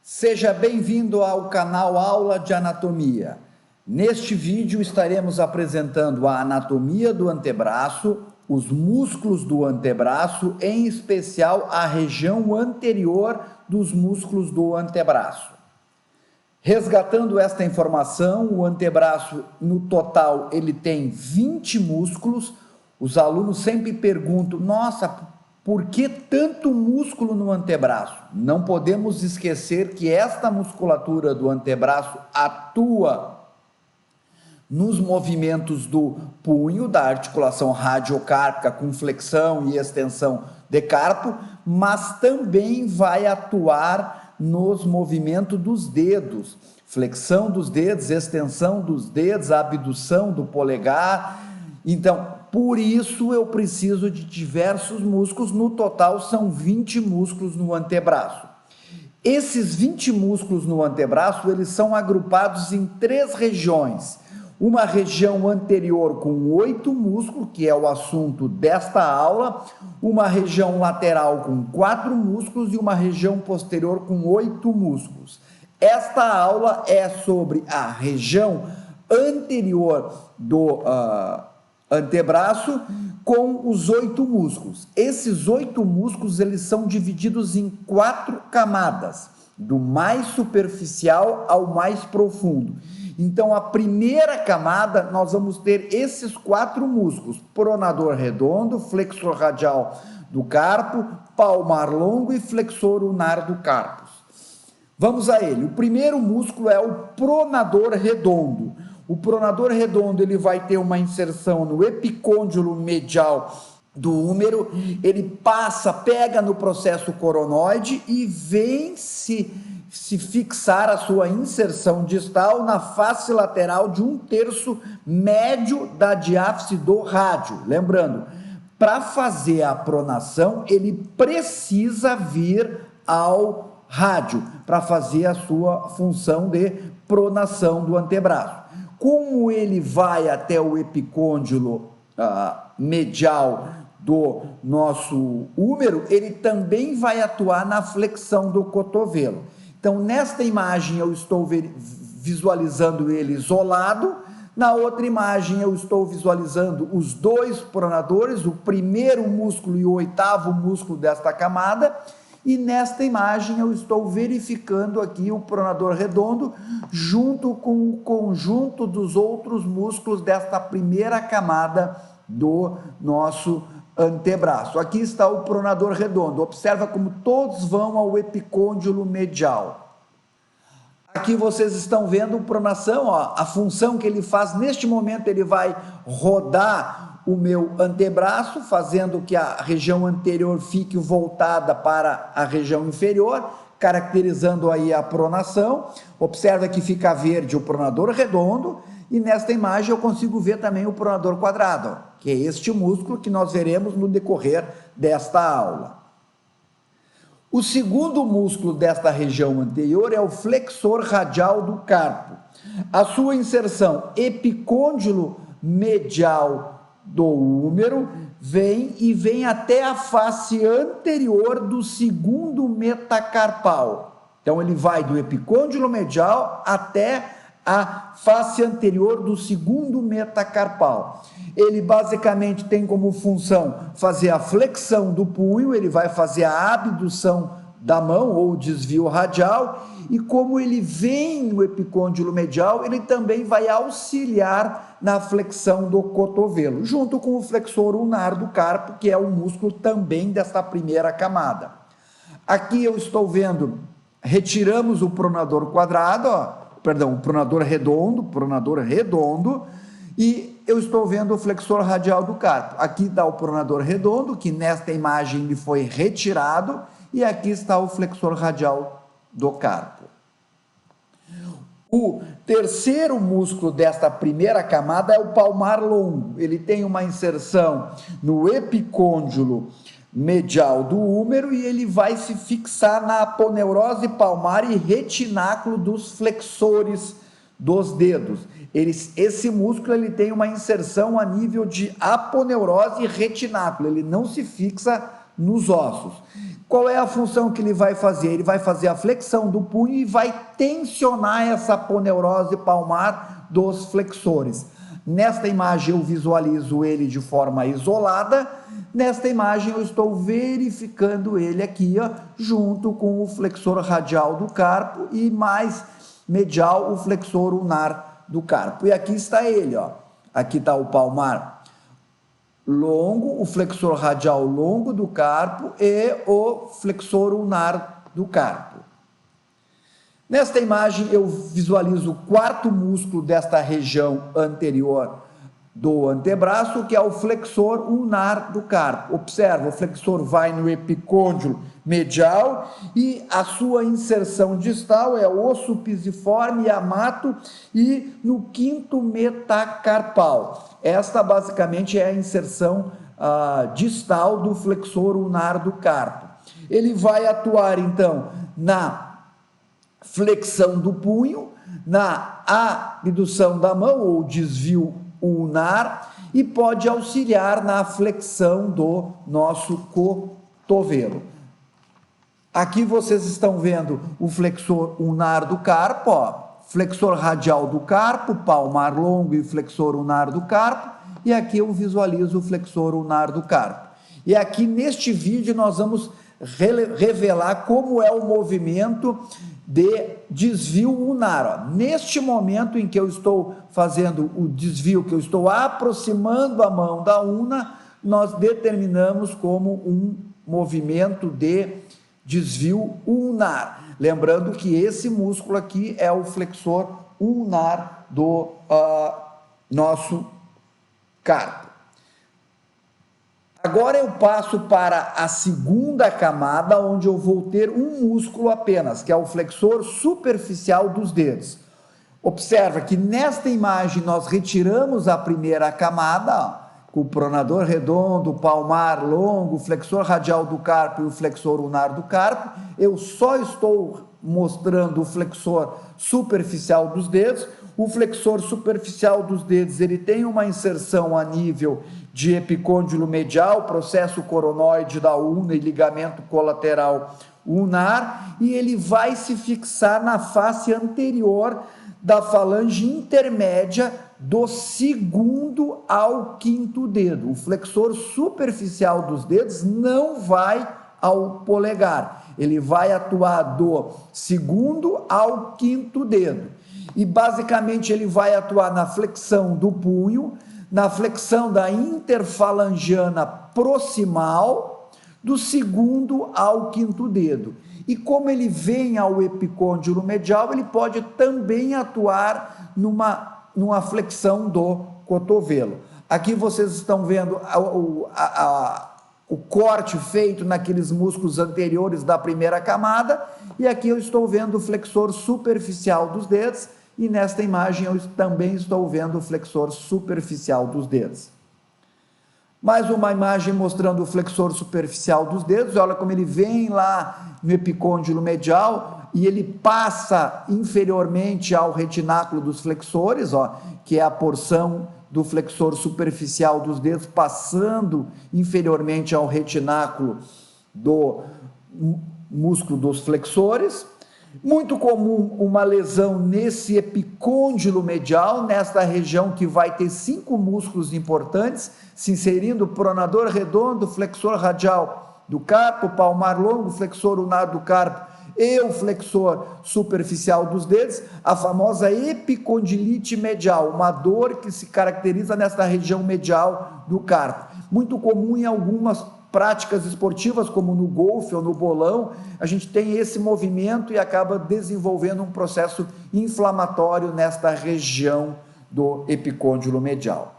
Seja bem-vindo ao canal Aula de Anatomia. Neste vídeo estaremos apresentando a anatomia do antebraço, os músculos do antebraço, em especial a região anterior dos músculos do antebraço. Resgatando esta informação, o antebraço no total ele tem 20 músculos. Os alunos sempre perguntam: nossa, por que tanto músculo no antebraço? Não podemos esquecer que esta musculatura do antebraço atua nos movimentos do punho, da articulação radiocárpica com flexão e extensão de carpo, mas também vai atuar nos movimentos dos dedos, flexão dos dedos, extensão dos dedos, abdução do polegar. Então, por isso eu preciso de diversos músculos, no total são 20 músculos no antebraço. Esses 20 músculos no antebraço, eles são agrupados em 3 regiões. Uma região anterior com 8 músculos, que é o assunto desta aula, uma região lateral com 4 músculos e uma região posterior com 8 músculos. Esta aula é sobre a região anterior do antebraço com os 8 músculos. Esses 8 músculos eles são divididos em 4 camadas, do mais superficial ao mais profundo. Então, a primeira camada, nós vamos ter esses 4 músculos: pronador redondo, flexor radial do carpo, palmar longo e flexor ulnar do carpo. Vamos a ele. O primeiro músculo é o pronador redondo. O pronador redondo ele vai ter uma inserção no epicôndilo medial do húmero, ele pega no processo coronoide e vem se fixar a sua inserção distal na face lateral de 1/3 médio da diáfise do rádio. Lembrando, para fazer a pronação, ele precisa vir ao rádio para fazer a sua função de pronação do antebraço. Como ele vai até o epicôndilo medial do nosso húmero, ele também vai atuar na flexão do cotovelo. Então, nesta imagem eu estou visualizando ele isolado, na outra imagem eu estou visualizando os 2 pronadores, o primeiro músculo e o 8º músculo desta camada, e nesta imagem eu estou verificando aqui o pronador redondo junto com o conjunto dos outros músculos desta primeira camada do nosso antebraço. Aqui está o pronador redondo. Observa como todos vão ao epicôndilo medial. Aqui vocês estão vendo a pronação, ó, a função que ele faz. Neste momento ele vai rodar o meu antebraço, fazendo que a região anterior fique voltada para a região inferior, caracterizando aí a pronação. Observa que fica verde o pronador redondo, e nesta imagem eu consigo ver também o pronador quadrado, que é este músculo que nós veremos no decorrer desta aula. O segundo músculo desta região anterior é o flexor radial do carpo. A sua inserção epicôndilo medial do húmero vem até a face anterior do segundo metacarpal. Então ele vai do epicôndilo medial até a face anterior do segundo metacarpal. Ele basicamente tem como função fazer a flexão do punho, ele vai fazer a abdução da mão ou desvio radial, e como ele vem no epicôndilo medial, ele também vai auxiliar na flexão do cotovelo, junto com o flexor ulnar do carpo, que é o músculo também desta primeira camada. Aqui eu estou vendo, retiramos o pronador quadrado, o pronador redondo, e eu estou vendo o flexor radial do carpo. Aqui está o pronador redondo, que nesta imagem ele foi retirado, e aqui está o flexor radial do carpo. O terceiro músculo desta primeira camada é o palmar longo. Ele tem uma inserção no epicôndilo medial do húmero e ele vai se fixar na aponeurose palmar e retináculo dos flexores dos dedos. Esse músculo ele tem uma inserção a nível de aponeurose e retináculo, ele não se fixa nos ossos. Qual é a função que ele vai fazer? Ele vai fazer a flexão do punho e vai tensionar essa aponeurose palmar dos flexores. Nesta imagem eu visualizo ele de forma isolada, nesta imagem eu estou verificando ele aqui, ó, junto com o flexor radial do carpo e mais medial o flexor ulnar do carpo. E aqui está ele, ó. Aqui está o palmar longo, o flexor radial longo do carpo e o flexor ulnar do carpo. Nesta imagem eu visualizo o quarto músculo desta região anterior do antebraço, que é o flexor ulnar do carpo. Observa, o flexor vai no epicôndilo medial e a sua inserção distal é o osso pisiforme e amato e no quinto metacarpal. Esta basicamente é a inserção distal do flexor ulnar do carpo. Ele vai atuar então na flexão do punho, na abdução da mão ou desvio ulnar e pode auxiliar na flexão do nosso cotovelo. Aqui vocês estão vendo o flexor ulnar do carpo, ó, flexor radial do carpo, palmar longo e flexor ulnar do carpo, e aqui eu visualizo o flexor ulnar do carpo. E aqui neste vídeo nós vamos revelar como é o movimento de desvio ulnar. Ó. Neste momento em que eu estou fazendo o desvio, que eu estou aproximando a mão da ulna, nós determinamos como um movimento de desvio ulnar. Lembrando que esse músculo aqui é o flexor ulnar do nosso carpo. Agora eu passo para a segunda camada, onde eu vou ter um músculo apenas, que é o flexor superficial dos dedos. Observa que nesta imagem nós retiramos a primeira camada, ó, com o pronador redondo, palmar longo, flexor radial do carpo e o flexor ulnar do carpo. Eu só estou mostrando o flexor superficial dos dedos. O flexor superficial dos dedos, ele tem uma inserção a nível de epicôndilo medial, processo coronoide da ulna e ligamento colateral ulnar, e ele vai se fixar na face anterior da falange intermédia do segundo ao quinto dedo. O flexor superficial dos dedos não vai ao polegar, ele vai atuar do segundo ao quinto dedo. E basicamente ele vai atuar na flexão do punho, na flexão da interfalangiana proximal, do segundo ao quinto dedo. E como ele vem ao epicôndilo medial, ele pode também atuar numa flexão do cotovelo. Aqui vocês estão vendo o corte feito naqueles músculos anteriores da primeira camada, e aqui eu estou vendo o flexor superficial dos dedos, e nesta imagem eu também estou vendo o flexor superficial dos dedos. Mais uma imagem mostrando o flexor superficial dos dedos, olha como ele vem lá no epicôndilo medial e ele passa inferiormente ao retináculo dos flexores, ó, que é a porção do flexor superficial dos dedos, passando inferiormente ao retináculo do músculo dos flexores. Muito comum uma lesão nesse epicôndilo medial, nesta região que vai ter 5 músculos importantes, se inserindo o pronador redondo, flexor radial do carpo, palmar longo, flexor ulnar do carpo e o flexor superficial dos dedos, a famosa epicondilite medial, uma dor que se caracteriza nesta região medial do carpo. Muito comum em algumas práticas esportivas, como no golfe ou no bolão, a gente tem esse movimento e acaba desenvolvendo um processo inflamatório nesta região do epicôndilo medial.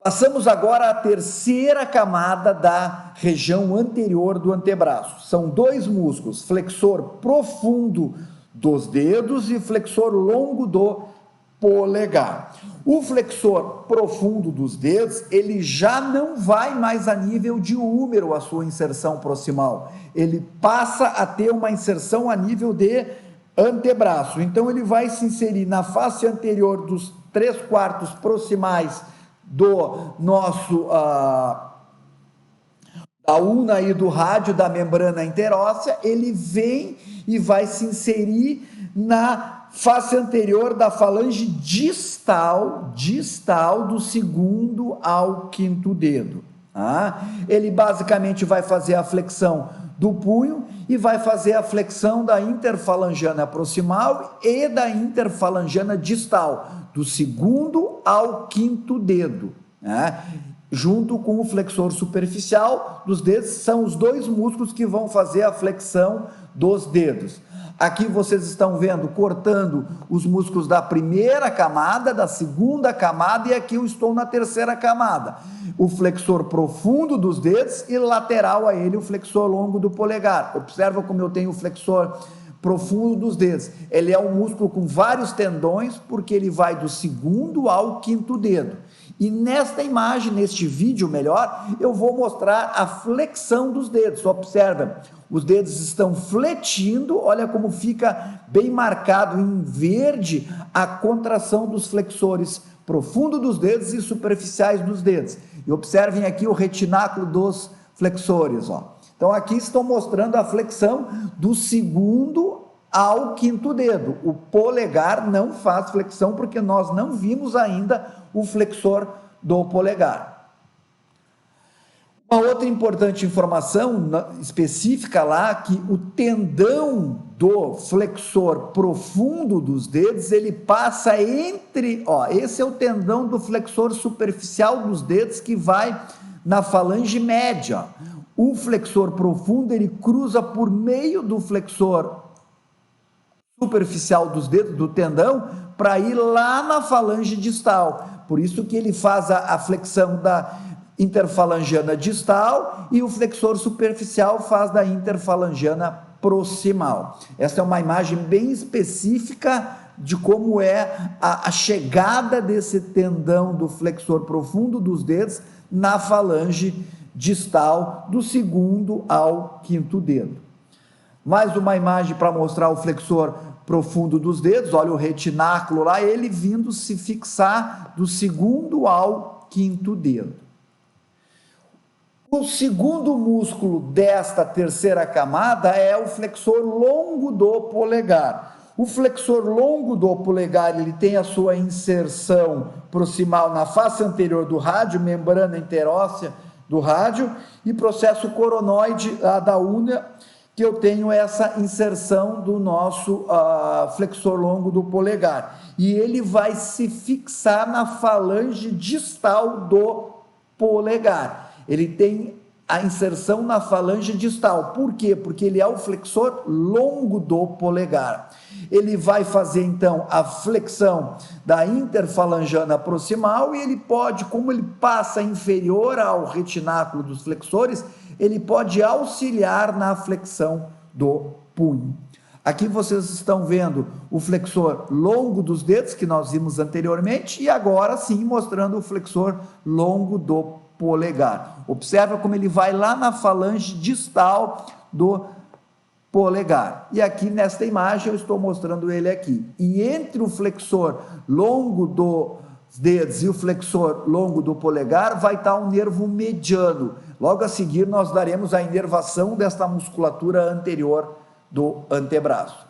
Passamos agora à terceira camada da região anterior do antebraço. São 2 músculos, flexor profundo dos dedos e flexor longo do polegar. O flexor profundo dos dedos, ele já não vai mais a nível de húmero a sua inserção proximal. Ele passa a ter uma inserção a nível de antebraço. Então, ele vai se inserir na face anterior dos 3/4 proximais do nosso, da ulna e do rádio da membrana interóssea. Ele vem e vai se inserir na face anterior da falange distal do segundo ao quinto dedo. Ele basicamente vai fazer a flexão do punho e vai fazer a flexão da interfalangiana proximal e da interfalangiana distal, do segundo ao quinto dedo, junto com o flexor superficial dos dedos. São os dois músculos que vão fazer a flexão dos dedos. Aqui vocês estão vendo, cortando os músculos da primeira camada, da segunda camada, e aqui eu estou na terceira camada. O flexor profundo dos dedos e lateral a ele o flexor longo do polegar. Observa como eu tenho o flexor profundo dos dedos. Ele é um músculo com vários tendões, porque ele vai do segundo ao quinto dedo. E nesta imagem, neste vídeo melhor, eu vou mostrar a flexão dos dedos. Observa, os dedos estão fletindo, olha como fica bem marcado em verde a contração dos flexores profundo dos dedos e superficiais dos dedos. E observem aqui o retináculo dos flexores, Então aqui estou mostrando a flexão do segundo ao quinto dedo. O polegar não faz flexão porque nós não vimos ainda o flexor do polegar. Uma outra importante informação específica lá, que o tendão do flexor profundo dos dedos, ele passa entre, esse é o tendão do flexor superficial dos dedos que vai na falange média. O flexor profundo, ele cruza por meio do flexor superficial dos dedos, do tendão, para ir lá na falange distal. Por isso que ele faz a flexão da interfalangiana distal e o flexor superficial faz da interfalangiana proximal. Essa é uma imagem bem específica de como é a chegada desse tendão do flexor profundo dos dedos na falange distal do segundo ao quinto dedo. Mais uma imagem para mostrar o flexor profundo dos dedos. Olha o retináculo lá, ele vindo se fixar do segundo ao quinto dedo. O segundo músculo desta terceira camada é o flexor longo do polegar. O flexor longo do polegar, ele tem a sua inserção proximal na face anterior do rádio, membrana interóssea do rádio, e processo coronoide da unha, que eu tenho essa inserção do nosso flexor longo do polegar. E ele vai se fixar na falange distal do polegar. Ele tem a inserção na falange distal. Por quê? Porque ele é o flexor longo do polegar. Ele vai fazer, então, a flexão da interfalangiana proximal e ele pode, como ele passa inferior ao retináculo dos flexores, ele pode auxiliar na flexão do punho. Aqui vocês estão vendo o flexor longo dos dedos, que nós vimos anteriormente, e agora sim mostrando o flexor longo do polegar. Observa como ele vai lá na falange distal do polegar. E aqui nesta imagem eu estou mostrando ele aqui. E entre o flexor longo dos dedos e o flexor longo do polegar vai estar um nervo mediano. Logo a seguir nós daremos a inervação desta musculatura anterior do antebraço.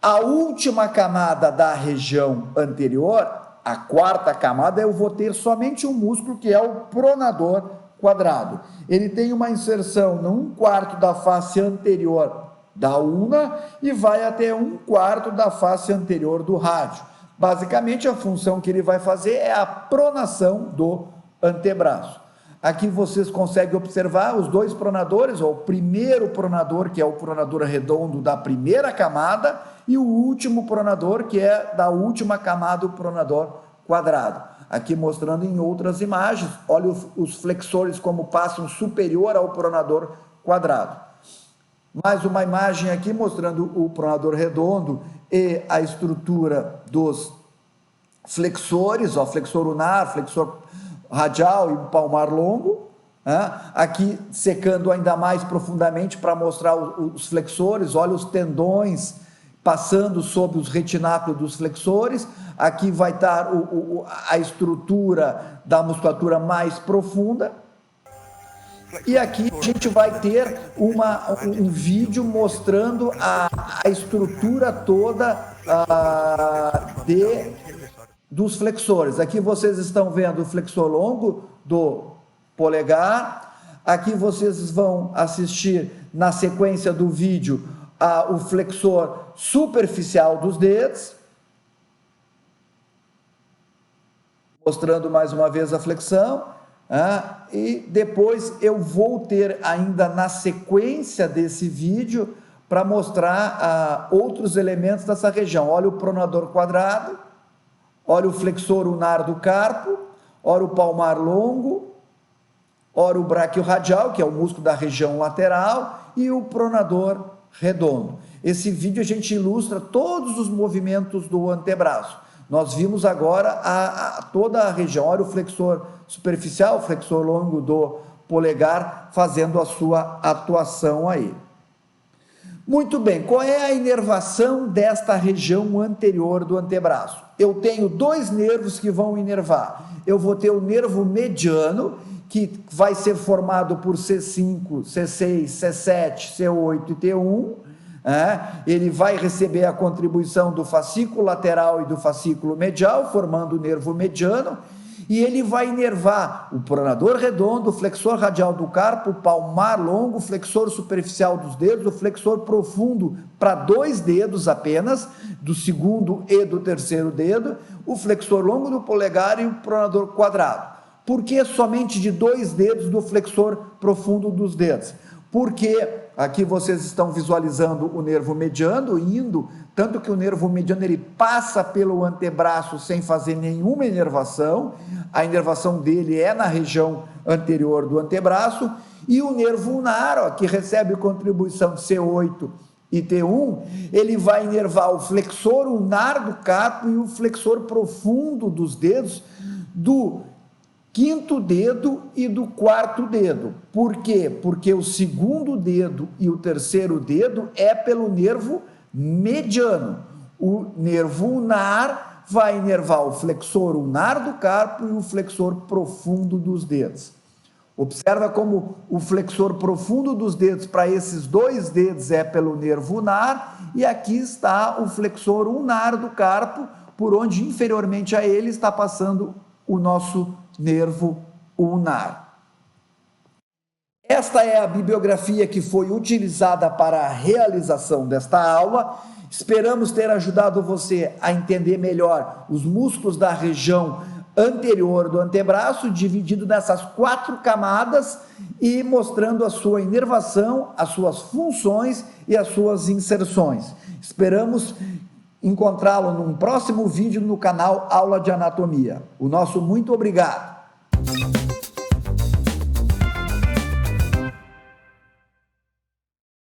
A última camada da região anterior, a quarta camada, eu vou ter somente um músculo que é o pronador quadrado. Ele tem uma inserção no 1/4 da face anterior da ulna e vai até 1/4 da face anterior do rádio. Basicamente, a função que ele vai fazer é a pronação do antebraço. Aqui vocês conseguem observar os dois pronadores, o primeiro pronador, que é o pronador redondo da primeira camada, e o último pronador, que é da última camada, o pronador quadrado. Aqui mostrando em outras imagens, olha os flexores como passam superior ao pronador quadrado. Mais uma imagem aqui mostrando o pronador redondo e a estrutura dos flexores, flexor unar, flexor radial e palmar longo, aqui secando ainda mais profundamente para mostrar os flexores. Olha os tendões passando sobre os retináculos dos flexores. Aqui vai estar a estrutura da musculatura mais profunda. E aqui a gente vai ter um vídeo mostrando a estrutura toda dos flexores. Aqui vocês estão vendo o flexor longo do polegar. Aqui vocês vão assistir na sequência do vídeo o flexor superficial dos dedos, mostrando mais uma vez a flexão. E depois eu vou ter ainda na sequência desse vídeo para mostrar outros elementos dessa região. Olha o pronador quadrado, olha o flexor ulnar do carpo, olha o palmar longo, olha o braquiorradial, que é o músculo da região lateral, e o pronador redondo. Esse vídeo a gente ilustra todos os movimentos do antebraço. Nós vimos agora toda a região, olha o flexor superficial, o flexor longo do polegar, fazendo a sua atuação aí. Muito bem, qual é a inervação desta região anterior do antebraço? Eu tenho dois nervos que vão inervar. Eu vou ter o nervo mediano, que vai ser formado por C5, C6, C7, C8 e T1. Ele vai receber a contribuição do fascículo lateral e do fascículo medial, formando o nervo mediano, e ele vai inervar o pronador redondo, o flexor radial do carpo, o palmar longo, o flexor superficial dos dedos, o flexor profundo para 2 dedos apenas, do segundo e do terceiro dedo, o flexor longo do polegar e o pronador quadrado. Por que somente de 2 dedos do flexor profundo dos dedos? Porque aqui vocês estão visualizando o nervo mediano indo, tanto que o nervo mediano ele passa pelo antebraço sem fazer nenhuma inervação, a inervação dele é na região anterior do antebraço, e o nervo ulnar, que recebe contribuição de C8 e T1, ele vai inervar o flexor ulnar do carpo e o flexor profundo dos dedos do quinto dedo e do quarto dedo. Por quê? Porque o segundo dedo e o terceiro dedo é pelo nervo mediano. O nervo ulnar vai inervar o flexor ulnar do carpo e o flexor profundo dos dedos. Observa como o flexor profundo dos dedos para esses 2 dedos é pelo nervo ulnar, e aqui está o flexor ulnar do carpo, por onde inferiormente a ele está passando o nosso nervo ulnar. Esta é a bibliografia que foi utilizada para a realização desta aula. Esperamos ter ajudado você a entender melhor os músculos da região anterior do antebraço, dividido nessas 4 camadas e mostrando a sua inervação, as suas funções e as suas inserções. Esperamos encontrá-lo num próximo vídeo no canal Aula de Anatomia. O nosso muito obrigado.